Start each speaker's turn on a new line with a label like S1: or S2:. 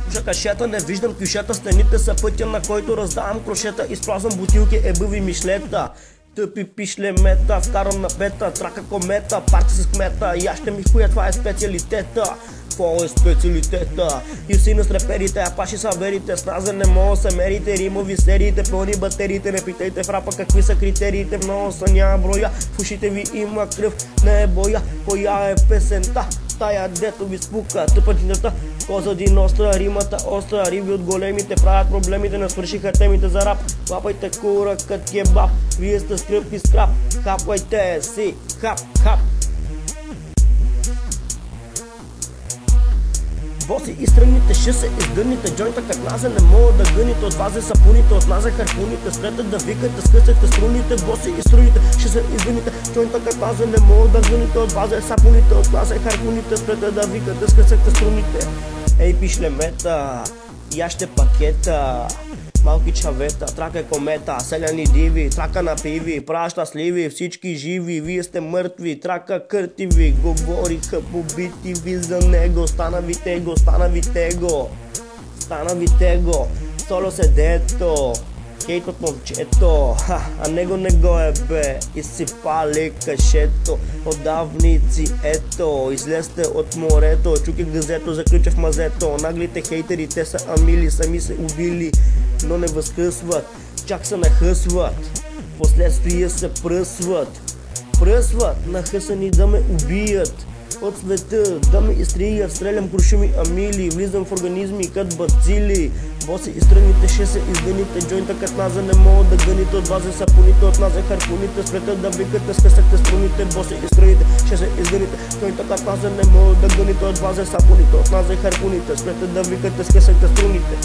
S1: Слуша кашета, не виждам кюшета, стените са пътя, на който раздавам крошета. Изпразвам бутилки, ебъви мишлета. Тъпи пишлемета, вкарам на пета, трака комета, парти с кмета. И аз ще ми хуя, това е специалитета. Какво е специалитета? И си на реперите, а паши са верите. С наза не мога се мерите, римови сериите, пълни батериите. Не питайте в рапа какви са критериите, много са няма броя. В ушите ви има кръв, не е боя. Коя е песента? Тая дето ви спука, тъпатината. Коза ди ностра, римата остра. Риби от големите правят проблемите, не свършиха темите за рап. Лапайте кура кът кебаб, вие сте скръп и скрап. Хапвайте си, хап, хап. Боси и страните ще се издърните, джойнта как наза не мога да гъните. От вас е сапуните, от наза харпуните. Спрете да викате, скъсете струните. Боси и страните ще се издърните, джойнта как наза не мога да гъните. От вас е сапуните, от нас е харпуните. Спрете да викате, скъсете струните. Ей пишлемета, яще пакета. Малки чавета, трака комета, селяни диви, трака на пиви, праща сливи, всички живи, вие сте мъртви, трака къртиви, говориха побити ви за него, стана ви tego, стана ви tego, соло седето, хейт от момчето, а него не го е бе, изсипали кашето, отдавници ето, излезте от морето, чуки газето, заключа в мазето, наглите хейтери, те са амили, сами се убили, но не възхъсват, чак се нахъсват, последствия се пръсват, нахъсани да ме убият, от света да ме изтрият, стрелям крушими амили, влизам в организми кът бацили, боси и страните ще се издъните, джойнта кът наза не мога да гъните, от вас е сапуните, от нас е харпуните, спрете да викате, скъсахте струните, боси и страните ще се издъните, джойнта кът наза не мога да гъните, от вас е сапуните, от нас е харпуните, спрете да викате, скъсахте струните.